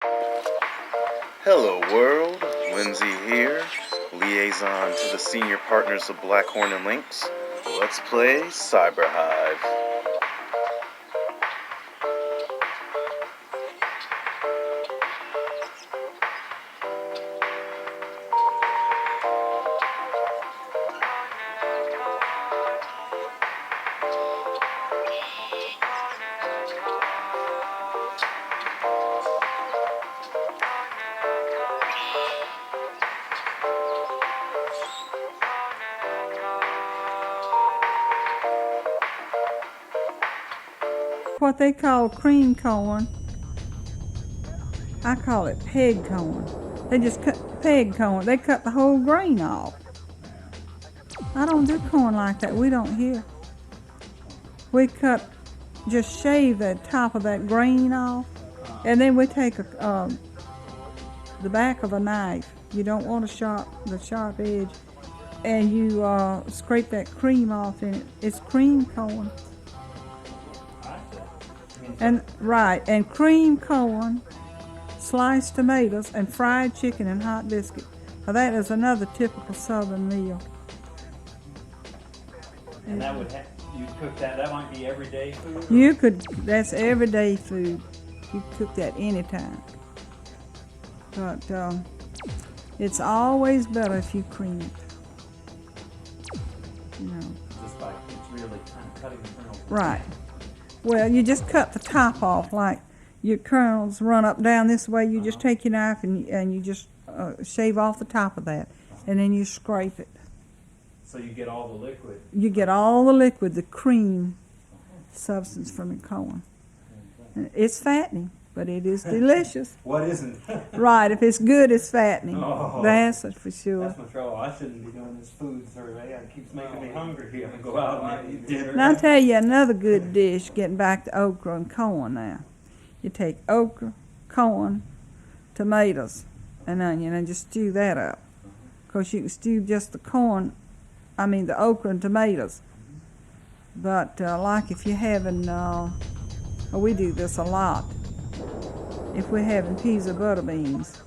Hello world, Lindsay here, liaison to the senior partners of Blackhorn and Lynx. Let's play CyberHyve. What they call cream corn, I call it peg corn. They just cut peg corn. They cut the whole grain off. I don't do corn like that. We don't here. We just shave the top of that grain off, and then we take the back of a knife. You don't want the sharp edge, and you scrape that cream off in it. It's cream corn. And cream corn, sliced tomatoes, and fried chicken and hot biscuit. Now that is another typical Southern meal. And that would you cook that? That might be everyday food. That's everyday food. You cook that anytime. But it's always better if you cream it. You know. Just like it's really kind of cutting the kernels. Right. Well, you just cut the top off, like your kernels run up down this way. You just take your knife and you just shave off the top of that, and then you scrape it. So you get all the liquid. You get all the liquid, the cream substance from your corn. And it's fattening, but it is delicious. What isn't? Right, if it's good, it's fattening. Oh, that's for sure. That's my trouble. I shouldn't be doing this food survey. It keeps making me hungry here. I go out and eat dinner. Now I'll tell you another good dish, getting back to okra and corn now. You take okra, corn, tomatoes, and onion, and just stew that up. Of course, you can stew just the okra and tomatoes. But like if you're having, we do this a lot. If we're having peas or butter beans,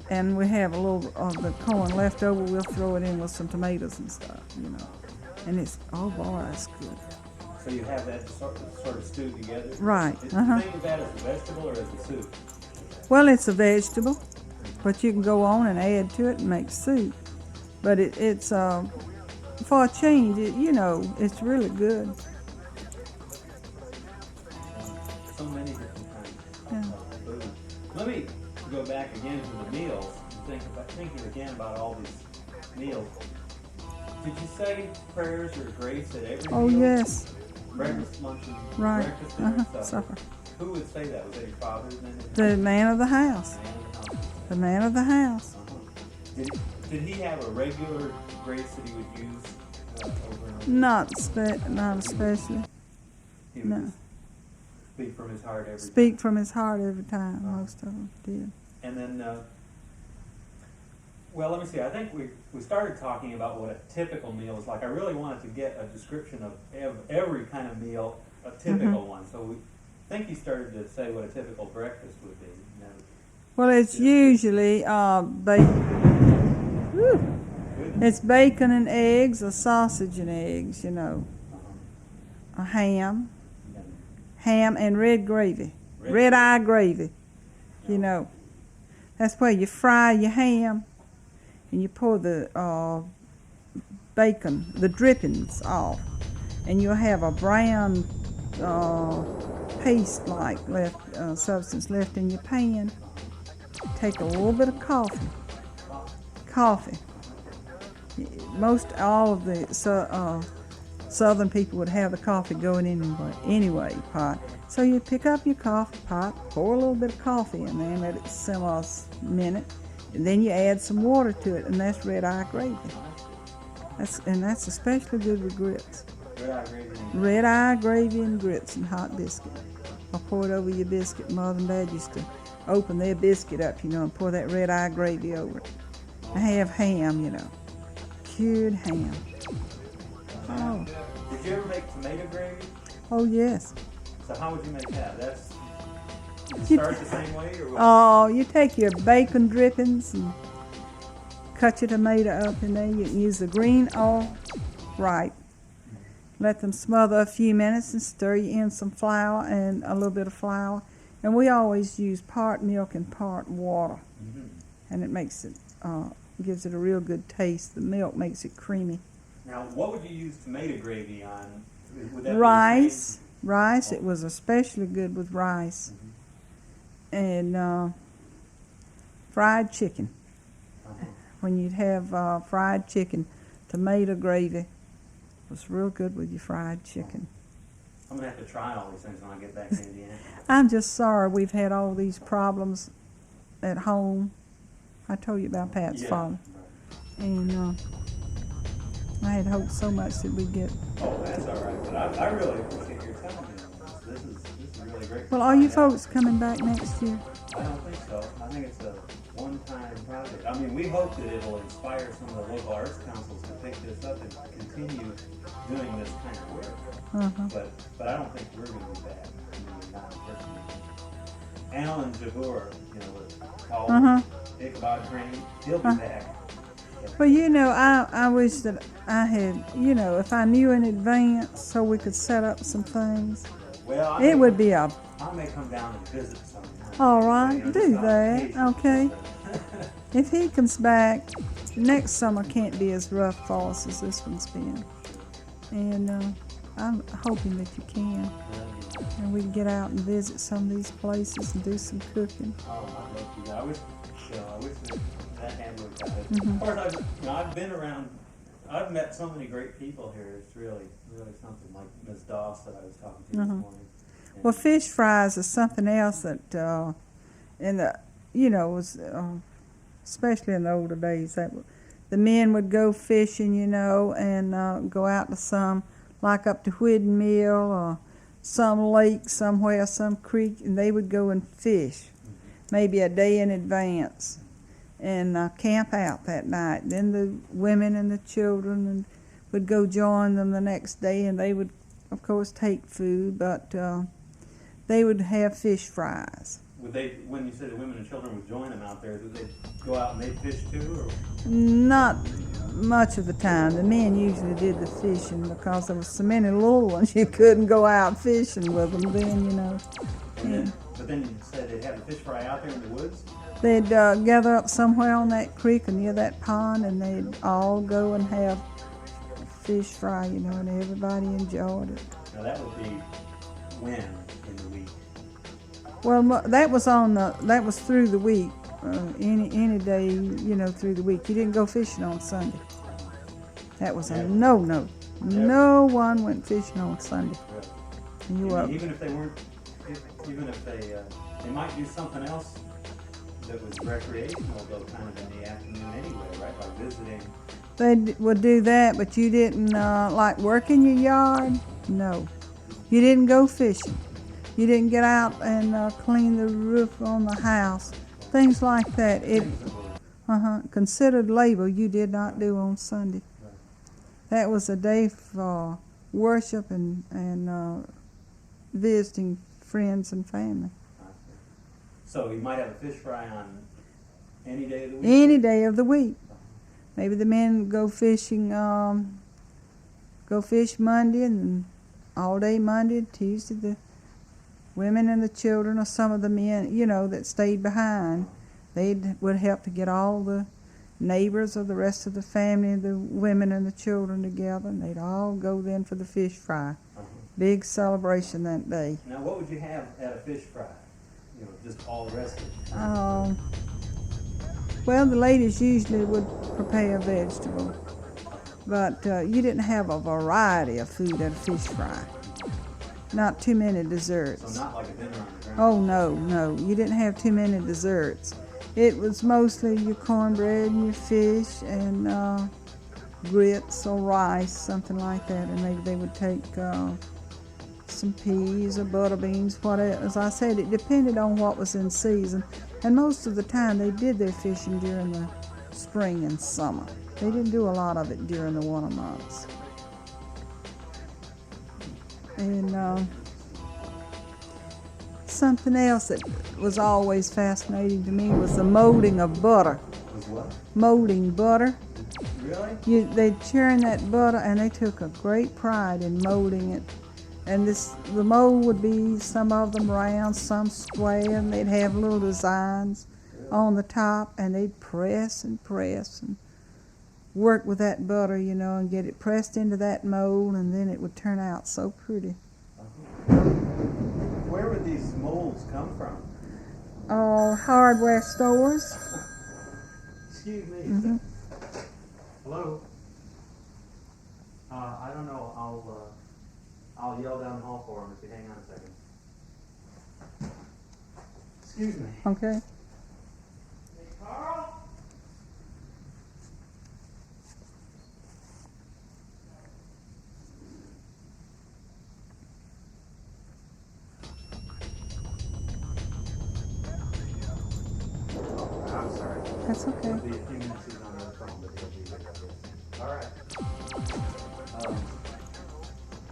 and we have a little of the corn left over, we'll throw it in with some tomatoes and stuff, you know. And it's, oh boy, that's good. So you have that sort of stewed together? Right. Is the thing of that as a vegetable or as a soup? Well, it's a vegetable, but you can go on and add to it and make soup. But it's for a change, it's really good. So many different kinds of food. Let me go back again to the meals and thinking again about all these meals. Did you say prayers or grace at every meal? Oh, yes. Breakfast, lunch, and right. breakfast, dinner, supper. Who would say that? Was that your father? The man of the house. The man of the house. Did he have a regular grace that he would use over and over? Not especially. He would No. Speak from his heart every time. Speak from his heart every time. Most of them did. And then, well, let me see. I think we started talking about what a typical meal is like. I really wanted to get a description of every kind of meal, a typical one. So I think you started to say what a typical breakfast would be. Well, it's usually bacon. Woo. It's bacon and eggs, or sausage and eggs, a ham and red gravy, red eye gravy, That's where you fry your ham and you pour the bacon, the drippings off, and you'll have a brown paste-like substance left in your pan. Take a little bit of coffee. Most all of the Southern people would have the coffee going in anyway pot. So you pick up your coffee pot, pour a little bit of coffee in there, and let it simmer a minute, and then you add some water to it, and that's red eye gravy. That's especially good with grits. Red eye gravy and grits and hot biscuit. Or pour it over your biscuit. Mother and Dad used to open their biscuit up, and pour that red eye gravy over it. I have ham, cured ham. Oh. Did you ever make tomato gravy? Oh, yes. So how would you make that? You start the same way, or what? Oh, you take your bacon drippings and cut your tomato up in there. You can use the green or ripe. Let them smother a few minutes and stir in some flour and a little bit of flour. And we always use part milk and part water. And it makes it, gives it a real good taste. The milk makes it creamy. Now, what would you use tomato gravy on? Would that Rice. Rice, it was especially good with rice. And fried chicken. When you'd have fried chicken, tomato gravy was real good with your fried chicken. I'm going to have to try all these things when I get back to Indiana. I'm just sorry we've had all these problems at home. I told you about Pat's father. And I had hoped so much that we'd get... Oh, that's all right. But I really appreciate your telling me this. This is really great. Well, are you folks coming back next year? I don't think so. I think it's a one-time project. I mean, we hope that it'll inspire some of the local arts councils to pick this up and continue doing this kind of work. But I don't think we're going to be back. I mean, not personally. Alan Jabur, you know, with called Ichabod Crane, he'll be back. Well, you know, I wish that I had, you know, if I knew in advance so we could set up some things. Well, it would be a... I may come down and visit sometime. All right, You know, do just on that, occasion. okay. If he comes back, next summer can't be as rough for us as this one's been. And I'm hoping that you can. And we can get out and visit some of these places and do some cooking. Oh, I'd love to. I wish that had worked out. Of course, I've been around. I've met so many great people here. It's really something. Like Ms. Doss that I was talking to this morning. Well, fish fries is something else that, in the, you know, was especially in the older days, that the men would go fishing, you know, and go out to some, like up to Whidden Mill or some lake somewhere, some creek, and they would go and fish, maybe a day in advance, and camp out that night. Then the women and the children would go join them the next day, and they would, of course, take food, but they would have fish fries. Would they, when you said the women and children would join them out there, did they go out and they fish too? Or? Not much of the time. The men usually did the fishing because there was so many little ones you couldn't go out fishing with them then, you know. But then you said they'd have the fish fry out there in the woods? They'd gather up somewhere on that creek or near that pond, and they'd all go and have fish fry, you know, and everybody enjoyed it. Now that would be when in the week? Well, that was through the week, any day, you know, through the week. You didn't go fishing on Sunday. That was a no. No one went fishing on Sunday. Even if they weren't, even if they might do something else that was recreational, though, kind of in the afternoon anyway, right? Like visiting. They would do that, but you didn't like work in your yard. No, you didn't go fishing. You didn't get out and clean the roof on the house. Things like that. It considered labor you did not do on Sunday. That was a day for worship and visiting friends and family. So you might have a fish fry on any day of the week? Any day of the week. Maybe the men go fishing, go fish Monday and all day Monday and Tuesday. The women and the children, or some of the men, you know, that stayed behind, they would help to get all the neighbors or the rest of the family, the women and the children together, and they'd all go then for the fish fry. Big celebration that day. Now, what would you have at a fish fry? You know, just all the rest of it. Well, the ladies usually would prepare a vegetable, but you didn't have a variety of food at a fish fry. Not too many desserts. So not like a dinner on the ground? Oh, no. You didn't have too many desserts. It was mostly your cornbread and your fish and grits or rice, something like that. And maybe they would take some peas or butter beans, whatever. As I said, it depended on what was in season. And most of the time they did their fishing during the spring and summer. They didn't do a lot of it during the winter months. And something else that was always fascinating to me was the molding of butter. Was what? Molding butter. Really? They'd churn that butter, and they took a great pride in molding it. And the mold would be, some of them round, some square, and they'd have little designs on the top, and they'd press and work with that butter, you know, and get it pressed into that mold, and then it would turn out so pretty. Where would these molds come from? Hardware stores. Excuse me. Mm-hmm. Hello? I don't know. I'll yell down the hall for him if you hang on a second. Excuse me. Okay. Hey, Carl? I'm sorry. That's okay. It'll be a few minutes. He's on the phone, but he'll be here, I guess. All right.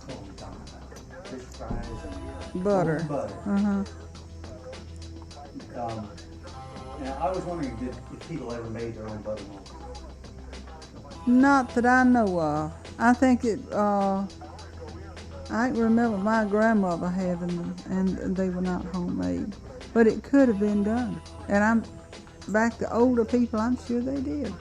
What were we talking about? Fish fries and Butter. Butter. Uh-huh. Now, I was wondering if people ever made their own butter molds. Not that I know of. I think I can remember my grandmother having them, and they were not homemade. But it could have been done. And back to older people, I'm sure they did.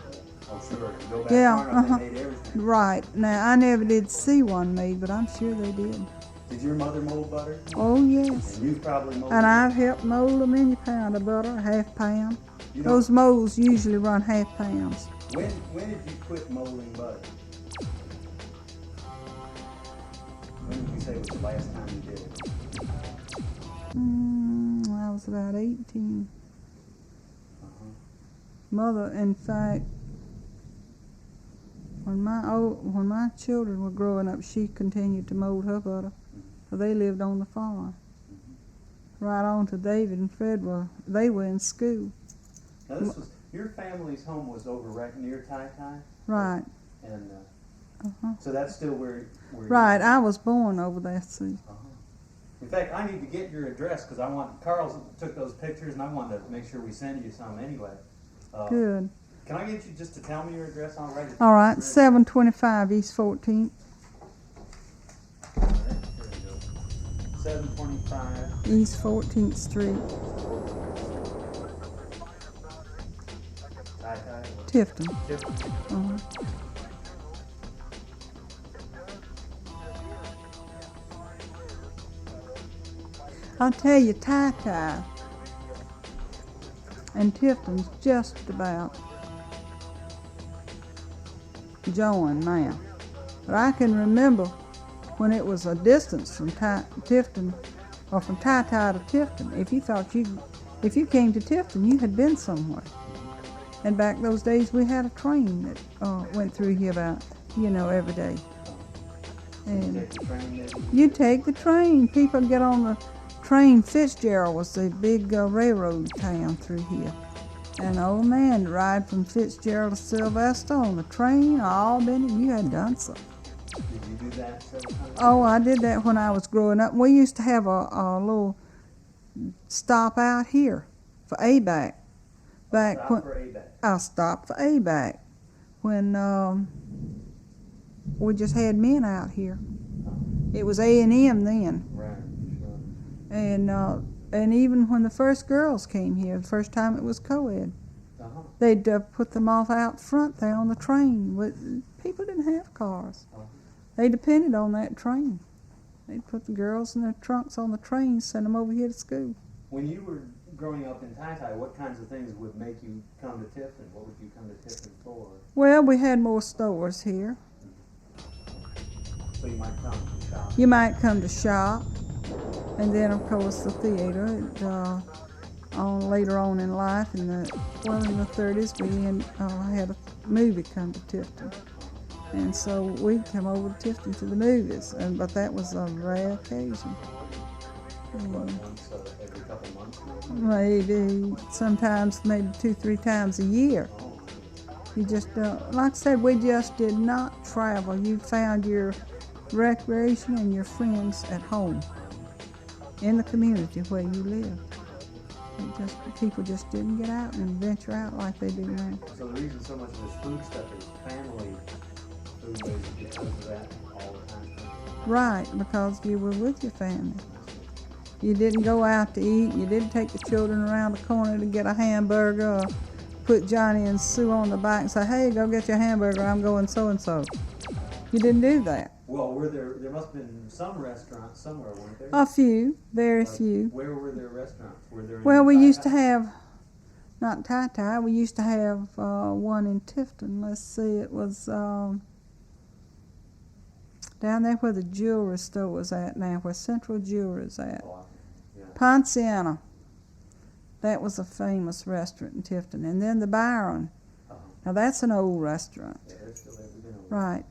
Oh, sure. If you go back Yeah, far enough, uh-huh. they made everything. Right. Now, I never did see one made, but I'm sure they did. Did your mother mold butter? Oh, yes. And you probably molded And it. I've helped mold a mini pound of butter, a half pound. You know, Those molds usually run half pounds. when did you quit molding butter? When did you say was the last time you did it? I was about 18. Uh-huh. Mother, in fact, when my children were growing up, she continued to mold her butter. So they lived on the farm. Right on to David and Fred they were in school. Now this was, your family's home was over right near Tai Tai? Right. And Uh-huh. so that's still where Right. you, I was born over there, see. uh-huh. In fact, I need to get your address because Carl took those pictures and I wanted to make sure we send you some anyway. Good. Can I get you just to tell me your address? I'll write it. All right. All 725 East 14th. right, here we go. 725. East 14th Street, Tai Tai. Tifton. Tifton. I'll tell you, Tai Tai and Tifton's just about joined now. But I can remember when it was a distance from Tifton, or from Tai Tai to Tifton. If you came to Tifton, you had been somewhere. And back those days, we had a train that went through here about, every day. And Take the train maybe? you take the train. People get on the train. Fitzgerald was the big railroad town through here. And oh man, to ride from Fitzgerald to Sylvester on the train, you had done so. Did you do that several times? Oh, I did that when I was growing up. We used to have a little stop out here for ABAC. Stop for ABAC. I stopped for ABAC when we just had men out here. It was A&M then. Right, sure. And even when the first girls came here, the first time it was co-ed, Uh-huh. they'd put them off out front there on the train. People didn't have cars. Uh-huh. They depended on that train. They'd put the girls in their trunks on the train, send them over here to school. When you were growing up in Tai Tai, what kinds of things would make you come to Tifton? What would you come to Tifton for? Well, we had more stores here. So you might come to shop. You might come to shop, and then of course the theater. Later on in life, in the 30s, we had a movie come to Tifton, and so we'd come over to Tifton to the movies. But that was a rare occasion. Once every couple months? Maybe sometimes, maybe 2-3 times a year. Oh, You just like I said, we just did not travel. You found your recreation and your friends at home. in the community where you live. People just didn't get out and venture out like they do now. So the reason so much of this food stuff is family food ways because of that all the time. Right, because you were with your family. You didn't go out to eat. You didn't take the children around the corner to get a hamburger or put Johnny and Sue on the bike and say, hey, go get your hamburger, I'm going so-and-so. You didn't do that. Well, there must have been some restaurants somewhere, weren't there? A few, very Like, few. Where were there restaurants? Were there Well, any we Thai used to houses? have, not Thai, we used to have one in Tifton. Let's see, it was down there where the jewelry store was at now, where Central Jewelry is at. Oh, yeah. Ponciana. That was a famous restaurant in Tifton. And then the Byron. Uh-huh. Now that's an old restaurant. Yeah, they're still there. We've been over Right.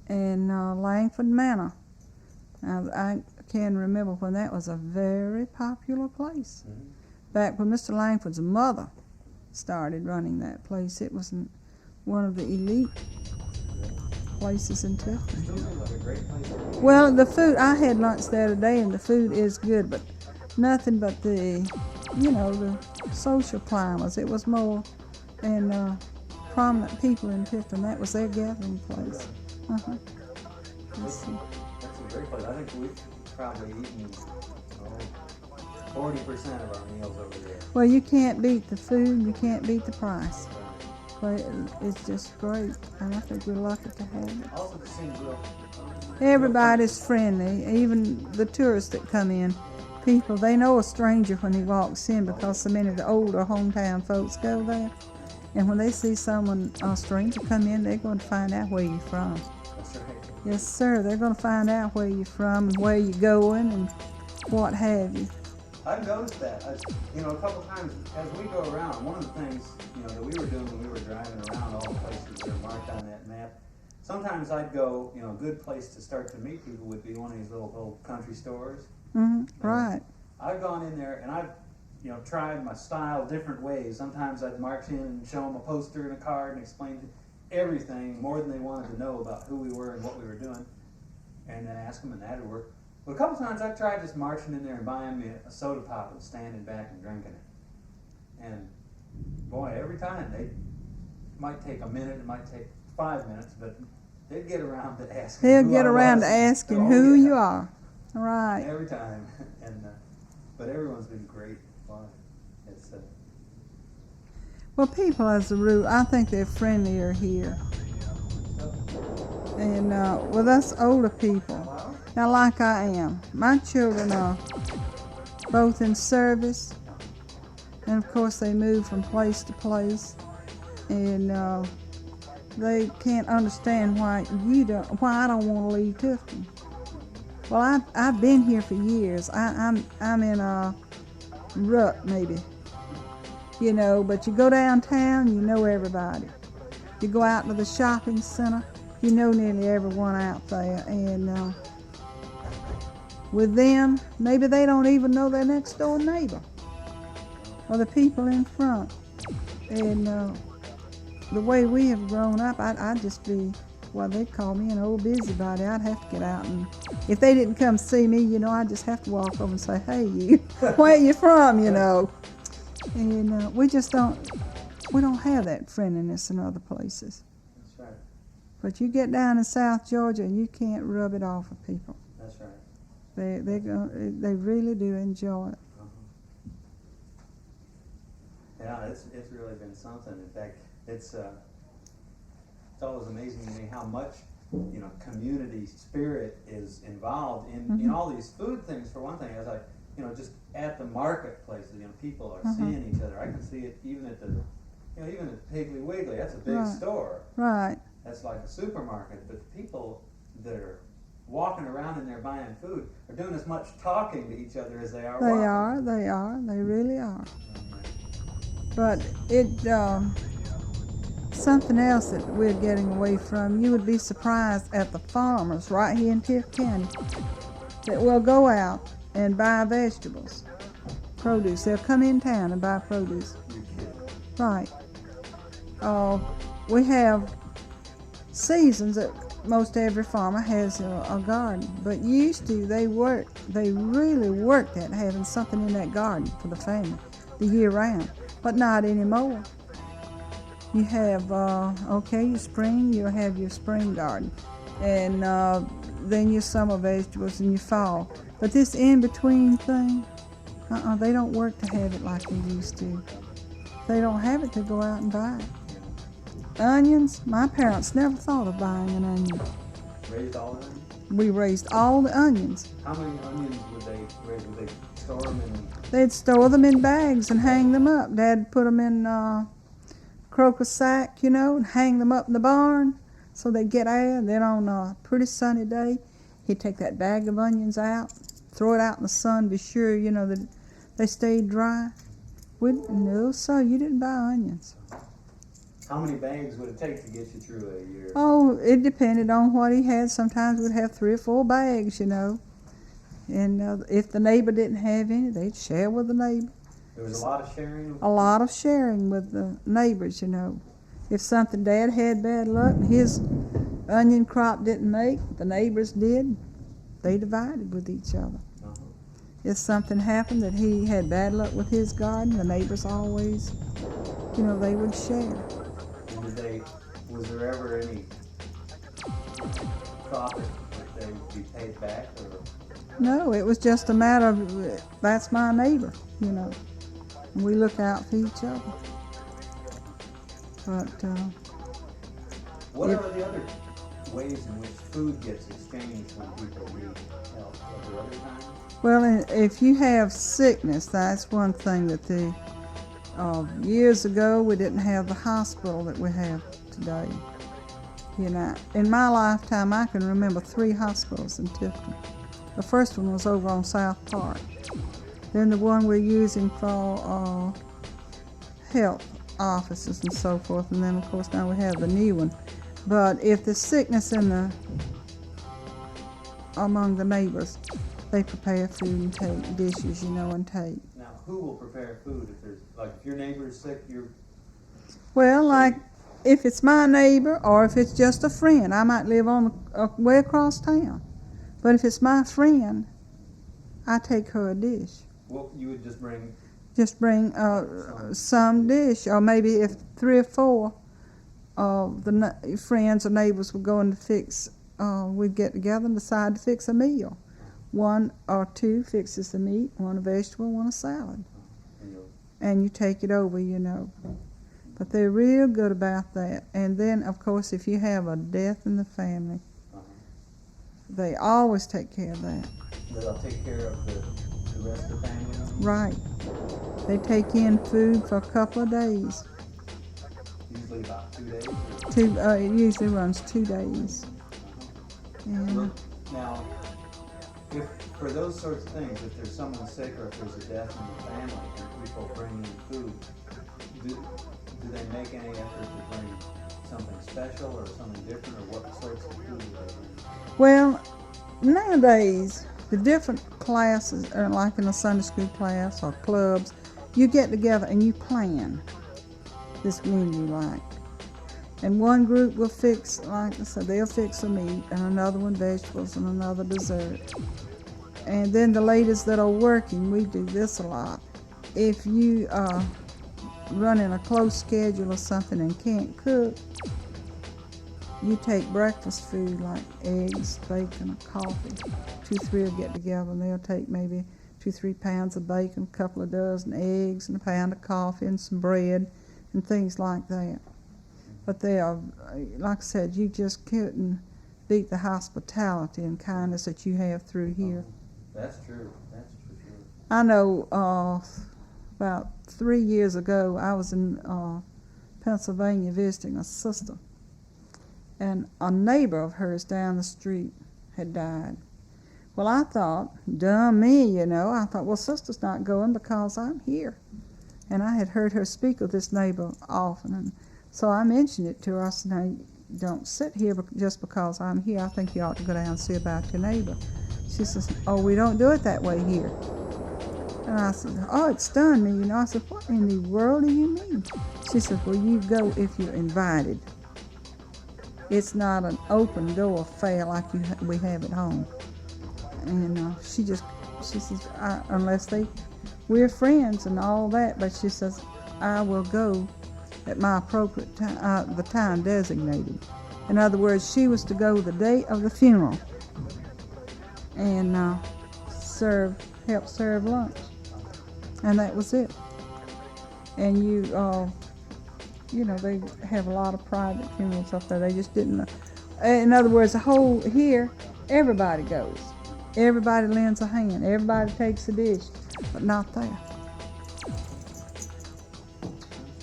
And Langford Manor. Now I can remember when that was a very popular place. there. Mhm. Back when Mr. Langford's mother started running that place, it was one of the elite places in Tifton. Still seems like a great place. Well, the food, I had lunch there today and the food is good, but nothing but the social climbers. It was more and prominent people in Tifton. That was their gathering place. Uh-huh. Let's see. That's a great place. I think we've probably eaten 40% of our meals over there. Well, you can't beat the food, you can't beat the price. But it's just great, and I think we're lucky to have it. Also, it seems real. Everybody's friendly, even the tourists that come in. People, they know a stranger when he walks in because so many of the older hometown folks go there. And when they see a stranger come in, they're going to find out where you're from. That's right. Yes, sir, they're going to find out where you're from and where you're going and what have you. I've noticed that. A couple times as we go around, one of the things, that we were doing when we were driving around all the places that are marked on that map, sometimes I'd go, a good place to start to meet people would be one of these little old country stores. Right. I've gone in there and I've, tried my style different ways. Sometimes I'd march in and show them a poster and a card and explain everything more than they wanted to know about who we were and what we were doing, and then ask them, and that would work. But a couple times I've tried just marching in there and buying me a soda pop and standing back and drinking it. And boy, every time it might take a minute, it might take 5 minutes, but they'd get around to asking. They'll who get I around was. to asking Oh, who yeah. you are. Right. Every time, and but everyone's been great. Fun. It's Well, people as a rule, I think they're friendlier here. And with us older people, now like I am, my children are both in service, and of course they move from place to place, and they can't understand why I don't want to leave Tifton. Well, I've been here for years. I'm in a rut maybe, but you go downtown, you know everybody. You go out to the shopping center, you know nearly everyone out there, and with them, maybe they don't even know their next door neighbor or the people in front. And the way we have grown up, I'd just be, they'd call me an old busybody. I'd have to get out, and if they didn't come see me, I'd just have to walk over and say, hey, you, where you from, And we don't have that friendliness in other places. That's right. But you get down in South Georgia and you can't rub it off of people. That's right. They really do enjoy it. Uh-huh. Yeah, it's really been something. In fact, it's always amazing to me how much community spirit is involved in all these food things. For one thing, as I just at the marketplaces, people are seeing each other. I can see it even at the even at Piggly Wiggly. That's a big store. Right. That's like a supermarket. But the people that are walking around in there buying food are doing as much talking to each other as they are walking. They really are. But something else that we're getting away from, you would be surprised at the farmers right here in Tift County that will go out and buy vegetables, produce. They'll come in town and buy produce. You're kidding. Right. We have seasons that most every farmer has a garden, but used to they really worked at having something in that garden for the family the year round, but not anymore. You have your spring, you'll have your spring garden, and then your summer vegetables in your fall. But this in between thing, they don't work to have it like they used to. They don't have it to go out and buy it. Onions, my parents never thought of buying an onion. Raised all the onions? We raised all the onions. How many onions would they raise? Would they store them in? They'd store them in bags and hang them up. Dad put them in crocus sack, and hang them up in the barn so they'd get air. And then on a pretty sunny day, he'd take that bag of onions out, throw it out in the sun, be sure, that they stayed dry. No, sir, you didn't buy onions. How many bags would it take to get you through a year? Oh, it depended on what he had. Sometimes we'd have 3 or 4 bags, And if the neighbor didn't have any, they'd share with the neighbor. There was a lot of sharing? A lot of sharing with the neighbors, If something Dad had bad luck and his onion crop didn't make, the neighbors did, they divided with each other. Uh-huh. If something happened that he had bad luck with his garden, the neighbors always, they would share. And was there ever any profit that they would be paid back? Or? No, it was just a matter of, that's my neighbor, And we look out for each other. But what are the other ways in which food gets exchanged when people need help? Are there other times? well, if you have sickness, that's one thing that years ago we didn't have the hospital that we have today. In my lifetime, I can remember 3 hospitals in Tifton. The first one was over on South Park. Then the one we're using for health offices and so forth, and then of course now we have the new one. But if there's sickness among the neighbors, they prepare food and take dishes, and take. Now, who will prepare food if your neighbor is sick? Well, like if it's my neighbor or if it's just a friend, I might live way across town. But if it's my friend, I take her a dish. Well, you would just bring some dish, or maybe if 3 or 4 of the friends or neighbors were going to fix, we'd get together and decide to fix a meal. 1 or 2 fixes the meat, 1 a vegetable, 1 a salad. And you take it over, But they're real good about that. And then, of course, if you have a death in the family, they always take care of that. They'll take care of the rest of the family? Right. They take in food for a couple of days. Usually about 2 days? It usually runs 2 days. And now, if for those sorts of things, if there's someone sick or if there's a death in the family and people bring in food, do they make any effort to bring something special or something different, or what sorts of food do they bring? Well, nowadays, the different classes, or like in a Sunday school class or clubs, you get together and you plan this menu like. And one group will fix, like I said, they'll fix a meat, and another one vegetables, and another dessert. And then the ladies that are working, we do this a lot. If you are running a close schedule or something and can't cook, you take breakfast food like eggs, bacon, or coffee. 2, 3 will get together and they'll take maybe 2, 3 pounds of bacon, a couple of dozen eggs, and a pound of coffee, and some bread, and things like that. But they are, like I said, you just couldn't beat the hospitality and kindness that you have through here. That's true. That's for sure. I know about 3 years ago, I was in Pennsylvania visiting a sister, and a neighbor of hers down the street had died. Well, I thought, dumb me, I thought, well, sister's not going because I'm here. And I had heard her speak of this neighbor often, and so I mentioned it to her. I said, now, don't sit here just because I'm here. I think you ought to go down and see about your neighbor. She says, oh, we don't do it that way here. And I said, oh, it stunned me, I said, what in the world do you mean? She said, well, you go if you're invited. It's not an open door affair like we have at home. And she says, unless we're friends and all that, but she says, I will go at my appropriate time, the time designated. In other words, she was to go the day of the funeral and help serve lunch, and that was it. And they have a lot of private funerals up there. They just didn't. In other words, the whole here, everybody goes. Everybody lends a hand. Everybody takes a dish, but not there.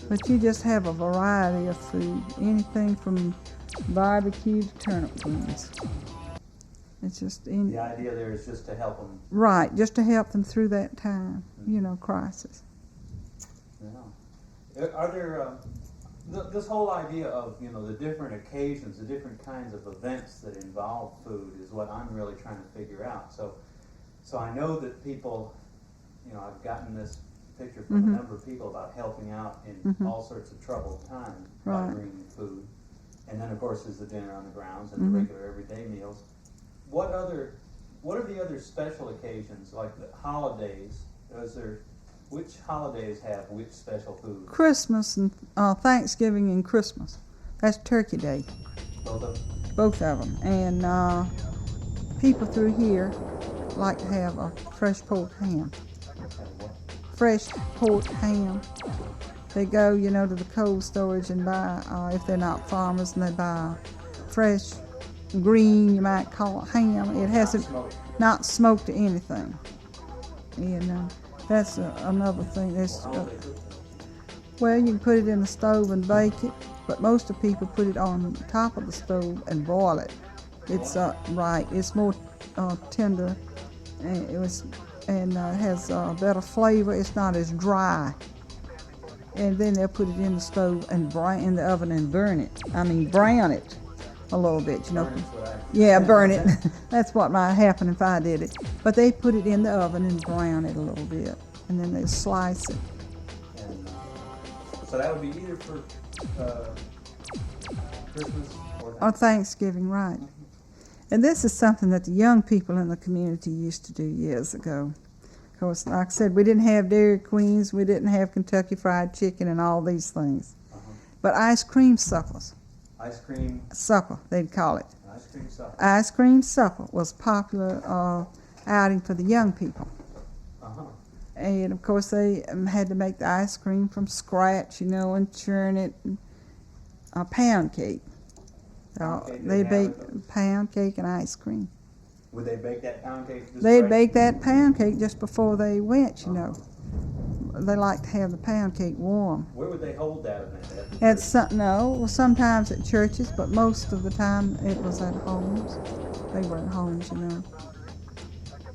But you just have a variety of food, anything from barbecue to turnip greens. It's just the idea there is just to help them. Right, just to help them through that time, crisis. Yeah. Are there this whole idea of the different occasions, the different kinds of events that involve food is what I'm really trying to figure out. So I know that people, I've gotten this picture from a number of people about helping out in all sorts of troubled times by bringing food. And then, of course, there's the dinner on the grounds and the regular everyday meals. What are the other special occasions, like the holidays? Which holidays have which special food? Christmas and Thanksgiving and Christmas. That's Turkey Day. Both of them? Both of them. And people through here like to have a fresh pulled ham. Fresh pulled ham. They go, to the cold storage and buy, if they're not farmers, and they buy fresh, green, you might call it ham. It hasn't, not smoked to anything. And that's another thing. Well, you can put it in the stove and bake it, but most of the people put it on top of the stove and broil it. It's right. It's more tender, and it has better flavor. It's not as dry. And then they'll put it in the stove and in the oven and brown it a little bit, Yeah, burn it. That's what might happen if I did it. But they put it in the oven and brown it a little bit, and then they slice it. And, so that would be either for Christmas or Thanksgiving, right. And this is something that the young people in the community used to do years ago. Of course, like I said, we didn't have Dairy Queens, we didn't have Kentucky Fried Chicken and all these things. But ice cream suppers. Ice cream supper, they'd call it. Ice cream supper. Ice cream supper was popular outing for the young people. And of course, they had to make the ice cream from scratch, and churn it. Pound cake. They baked pound cake and ice cream. Would they bake that pound cake? They'd bake that pound cake just before they went, They like to have the pound cake warm. Where would they hold that event? Sometimes at churches, but most of the time it was at homes. They were at homes,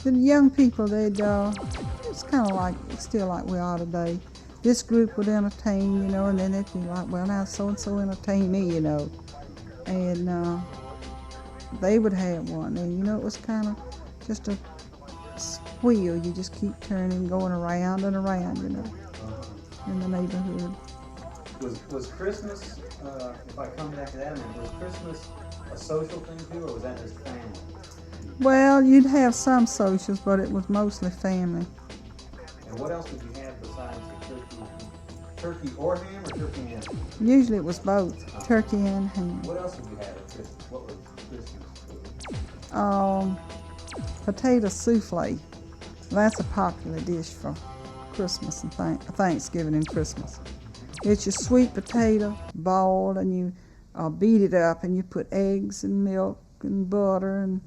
The young people, it's kind of still like we are today. This group would entertain, and then they'd be like, well, now so-and-so entertain me, And they would have one, and it was kind of just a wheel. You just keep turning, going around and around, in the neighborhood. Was Christmas, if I come back to that, was Christmas a social thing too, or was that just family? Well, you'd have some socials, but it was mostly family. And what else would you have besides the turkey or ham, or turkey and ham? Usually it was both, turkey and ham. What else would you have at Christmas? What was Christmas food? Potato souffle. That's a popular dish for Christmas and Thanksgiving and Christmas. It's your sweet potato boiled, and you beat it up, and you put eggs and milk and butter and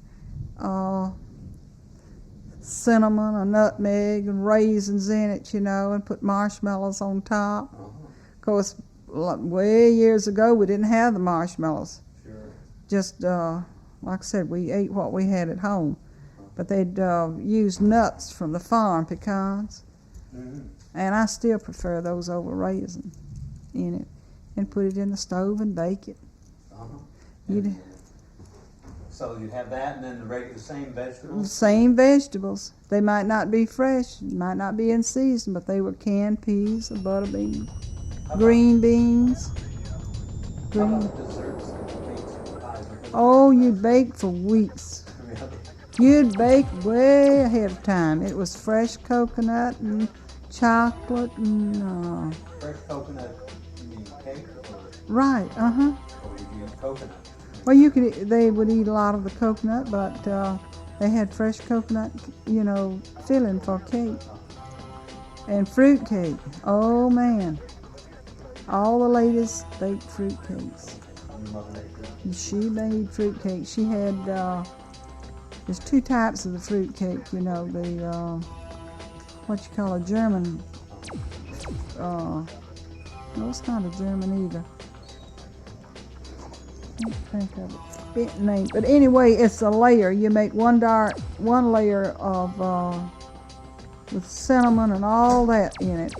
cinnamon and nutmeg and raisins in it, and put marshmallows on top. Of course, way years ago, we didn't have the marshmallows. Sure. Just, like I said, we ate what we had at home. But they'd use nuts from the farm, pecans. And I still prefer those over raisin in it. And put it in the stove and bake it. So you'd have that, and then the same vegetables? Same vegetables. They might not be fresh, might not be in season, but they were canned peas or butter beans, green beans. How about desserts and cakes? Oh, you'd bake for weeks. Really? You'd bake way ahead of time. It was fresh coconut and chocolate and Fresh coconut, you mean cake or right, or would you use coconut? Well, they would eat a lot of the coconut, but they had fresh coconut, filling for cake. And fruit cake. Oh man. All the ladies baked fruit cakes. Your mother made fruit? She made fruit cake. She had there's two types of the fruit cake, the what you call a German no, it's not a German either. Can't think of it. Name. But anyway, it's a layer. You make one layer of with cinnamon and all that in it,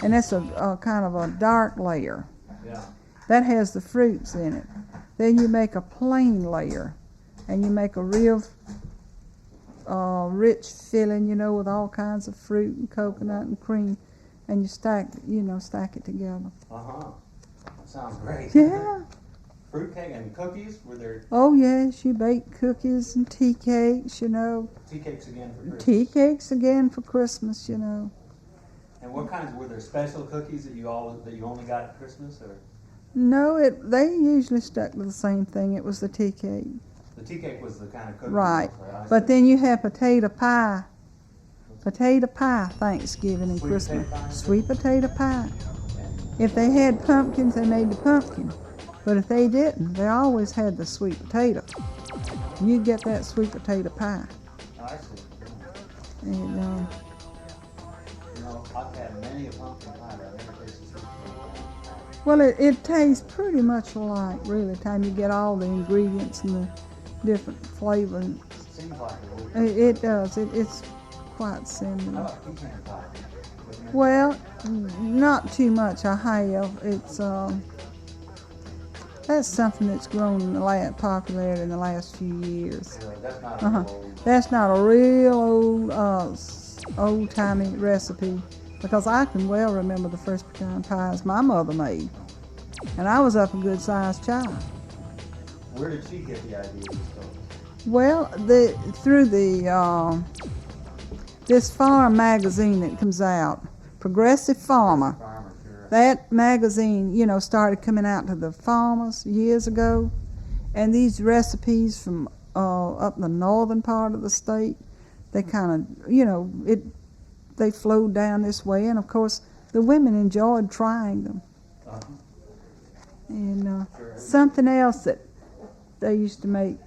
and that's a kind of a dark layer. Yeah. That has the fruits in it. Then you make a plain layer, and you make a real rich filling, with all kinds of fruit and coconut and cream, and you stack it together. Uh-huh. That sounds great. Yeah. Fruitcake and cookies, were there Oh yes, you bake cookies and tea cakes, tea cakes again for Christmas? Tea cakes again for Christmas, And what kinds, were there special cookies that you only got at Christmas, or? No, they usually stuck to the same thing. It was the tea cake. The tea cake was the kind of cookie. Right. I But see. then you have potato pie. Potato pie Thanksgiving and Sweet Christmas. potato pie? Sweet potato pie. And If they had pumpkins, they made the pumpkin. But if they didn't, they always had the sweet potato. You'd get that sweet potato pie. I see. And I've had many a pumpkin pie, but I've never tasted sweet potato pie. well, it tastes pretty much alike, really, the time you get all the ingredients and the different flavors. Seems like it would. It does. It's quite How similar. about pecan pie? Well, not too much. I have. It's that's something that's grown in the popularity in the last few years. That's not Uh-huh. old. That's not a real old-timey recipe, because I can well remember the first pecan pies my mother made, and I was up a good-sized child. Where did she get the idea of this stuff? Well, through this farm magazine that comes out, Progressive Farmer. Farmer, sure. That magazine, started coming out to the farmers years ago, and these recipes from up in the northern part of the state, they kind of, they flowed down this way, and of course the women enjoyed trying them. Uh-huh. And Sure. something else that they used to make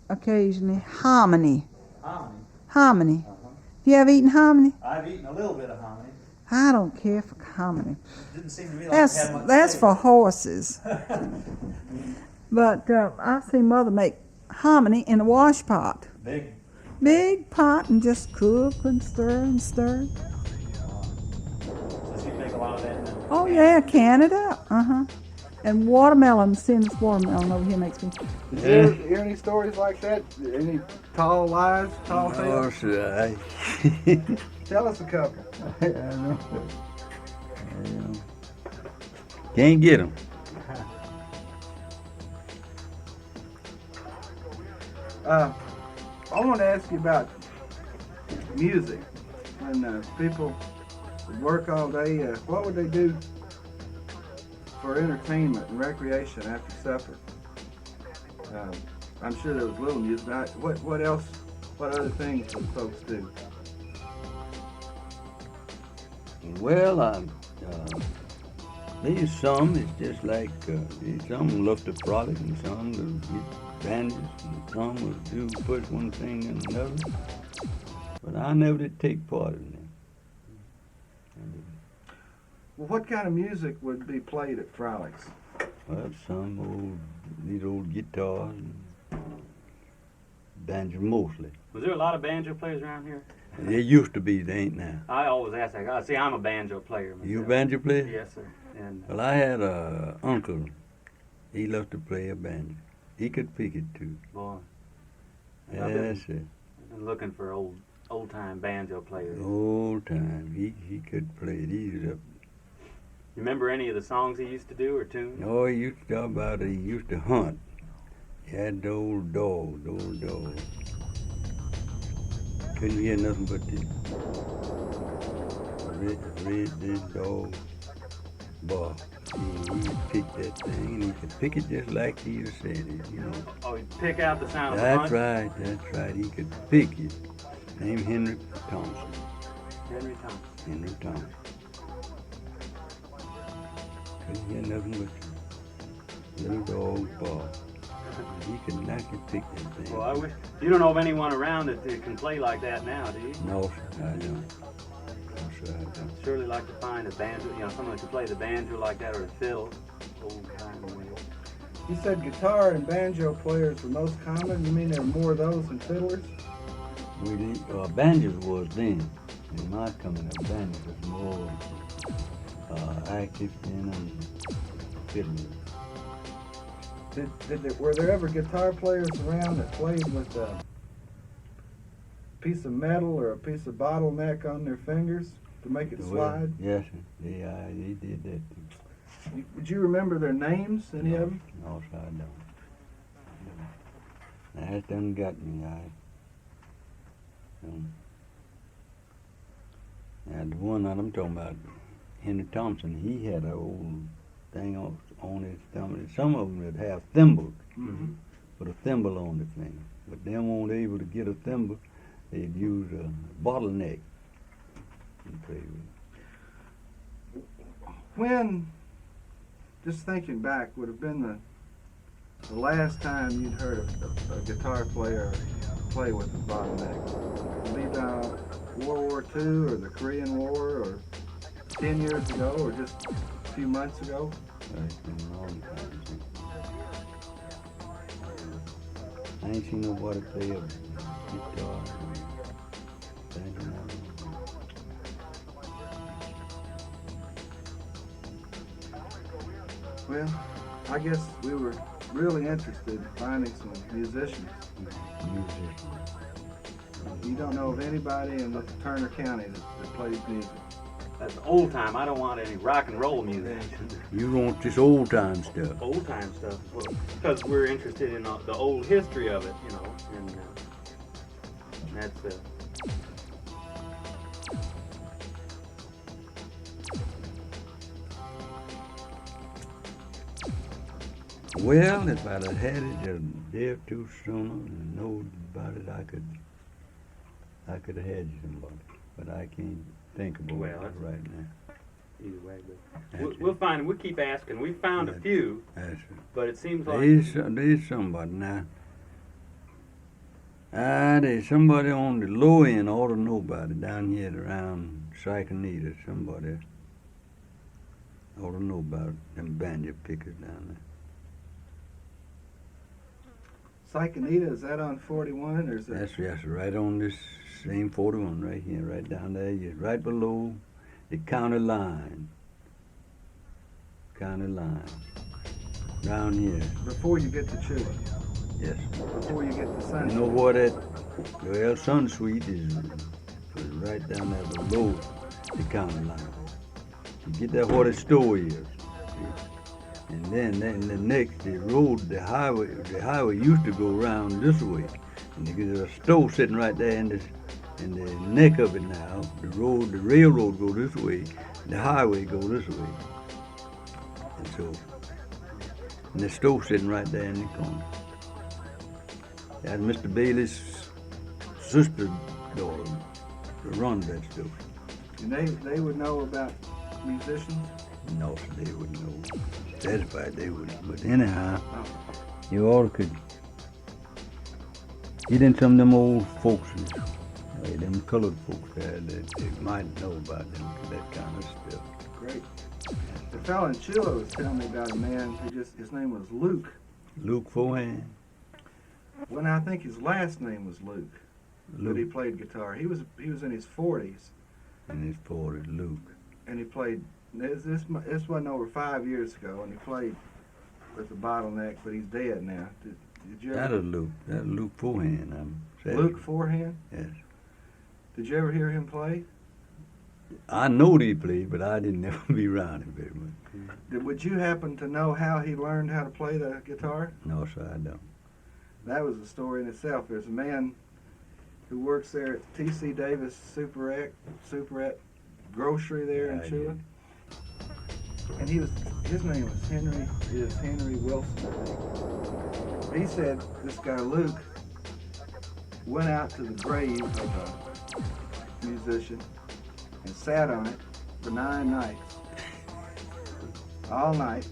occasionally, hominy. Hominy. Hominy. Uh-huh. You ever eaten hominy? I've eaten a little bit of hominy. I don't care for hominy. Didn't seem to me like it had much That's for flavor. horses. But I've seen Mother make hominy in a wash pot. Big pot, and just cook and stir and stir. So she'd make a lot of that. And then Oh yeah, can it up. And watermelon, seeing this watermelon over here makes me. Did you ever hear any stories like that? Any tall lies, tall tales? I Tell us a couple. know. Can't get them. I want to ask you about music. When people work all day, what would they do for entertainment and recreation after supper? I'm sure there was little music. What else? What other things would folks do? Well, there's some, it's just like, some love to frolic, and some will get bandages, and some will do push one thing and another. But I never did take part in them. Well, what kind of music would be played at frolics? Well, these old guitars and banjo mostly. Was there a lot of banjo players around here? There used to be, they ain't now. I always ask that. See, I'm a banjo player myself. You a banjo player? Yes, sir. And Well, I had a uncle. He loved to play a banjo. He could pick it too. boy, I've That's it. been looking for old time banjo players. Old time. He could play it. He was You remember any of the songs he used to do or tunes? he used to talk about it. He used to hunt. had the old dog, Couldn't hear nothing but the red dog bar. He would pick that thing, and he could pick it just like he said it, you know. Oh, you pick out the sound of the That's hunt? right. He could pick it. Named Henry Thompson. Henry Thompson. Henry Thompson. Couldn't hear nothing but the little dog bar. He could not pick that thing. Well, I wish you don't know of anyone around that can play like that now, do you? No, sir, I don't. No, sir, I don't. Surely like to find a banjo, someone that can play the banjo like that or the fiddle. Old time way. You said guitar and banjo players were most common. You mean there were more of those than fiddlers? Banjos was then. In my coming up, banjos was more active than fiddlers. Were there ever guitar players around that played with a piece of metal or a piece of bottleneck on their fingers to make it slide? Yes, sir. They did that. Would you remember their names, any of them? No, sir, I don't. That done got me. And the one that I'm talking about, Henry Thompson, he had an old thing on his thumb. Some of them would have thimbles, with a thimble on the thing. But them weren't able to get a thimble. They'd use a bottleneck and play with it. When, just thinking back, would have been the last time you'd heard a guitar player play with a bottleneck? Would it be World War II or the Korean War or 10 years ago or just a few months ago? It's been a long time since. I ain't seen nobody play a guitar. Well, I guess we were really interested in finding some musicians. You don't know of anybody in Turner County that plays music? That's old time. I don't want any rock and roll music. You want this old time stuff. Old time stuff, because we're interested in the old history of it, and that's Well, if I'd have had it a day or two sooner and known about it, I could have had you somebody. But I can't think about it right now. either way. But we'll find. We'll keep asking. We found a few, but it seems like there's somebody now. There's somebody on the low end ought to know about it down here around Sycanita. Somebody ought to know about them banjo pickers down there. Sycanita, is that on 41 or is that? That's right on this same 41 right here, right down there. You're right below the county line. County line. Down here. Before you get to Chile. Yes. Before you get to Sun. You know what that well Sun Suite is right down there below the county line. You get that where the store is. And then the next the highway used to go around this way. And there's a store sitting right there in the neck of it now. The railroad go this way, the highway go this way. And the store sitting right there in the corner. That's Mr. Bailey's sister's daughter that runs that store. And they would know about musicians? No, they wouldn't know. Satisfied they wouldn't. But anyhow, you all could get in some of them old folks, them colored folks there that they might know about them, that kind of stuff. Great. The fellow in Chile was telling me about a man who his name was Luke. Luke Forehand? Well, I think his last name was Luke. But he played guitar. He was in his 40s. In his 40s, Luke. And he played. This wasn't over 5 years ago, and he played with the bottleneck, but he's dead now. Did you ever? That's Luke Forehand. Luke Forehand? Yes. Did you ever hear him play? I know he played, but I didn't ever be around him very much. Would you happen to know how he learned how to play the guitar? No, sir, I don't. that was a story in itself. There's a man who works there at T.C. Davis Superette grocery there in Chula. And his name was Henry Wilson, I think. He said this guy Luke went out to the grave of a musician and sat on it for 9 nights, all night,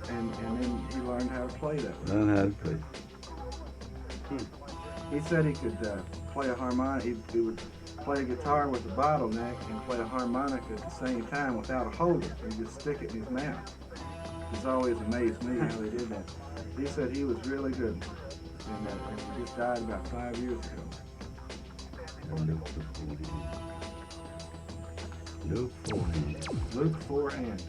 and then he learned how to play that way. Learn how to play. He said he could play a harmonica. He would play a guitar with a bottleneck and play a harmonica at the same time without a holder. He'd just stick it in his mouth. It's always amazed me how they did that. He said he was really good, and he just died about 5 years ago. Luke Forehand.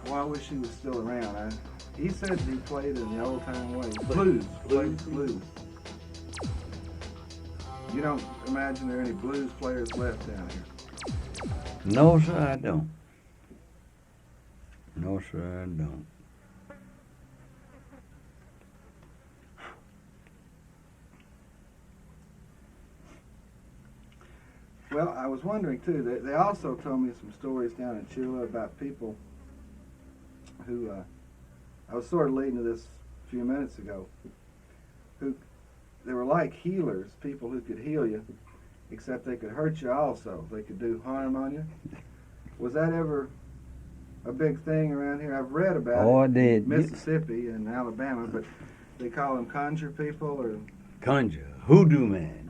Well, I wish he was still around. He said he played in the old time way. Blues. You don't imagine there are any blues players left down here? No, sir, I don't. No, sir, I don't. Well, I was wondering too, they also told me some stories down in Chula about people who, I was sort of leading to this a few minutes ago, who, they were like healers, people who could heal you, except they could hurt you also. They could do harm on you. Was that ever a big thing around here? I've read about Oh, it I did. in Mississippi and Alabama, but they call them conjure people or... Conjure, hoodoo man.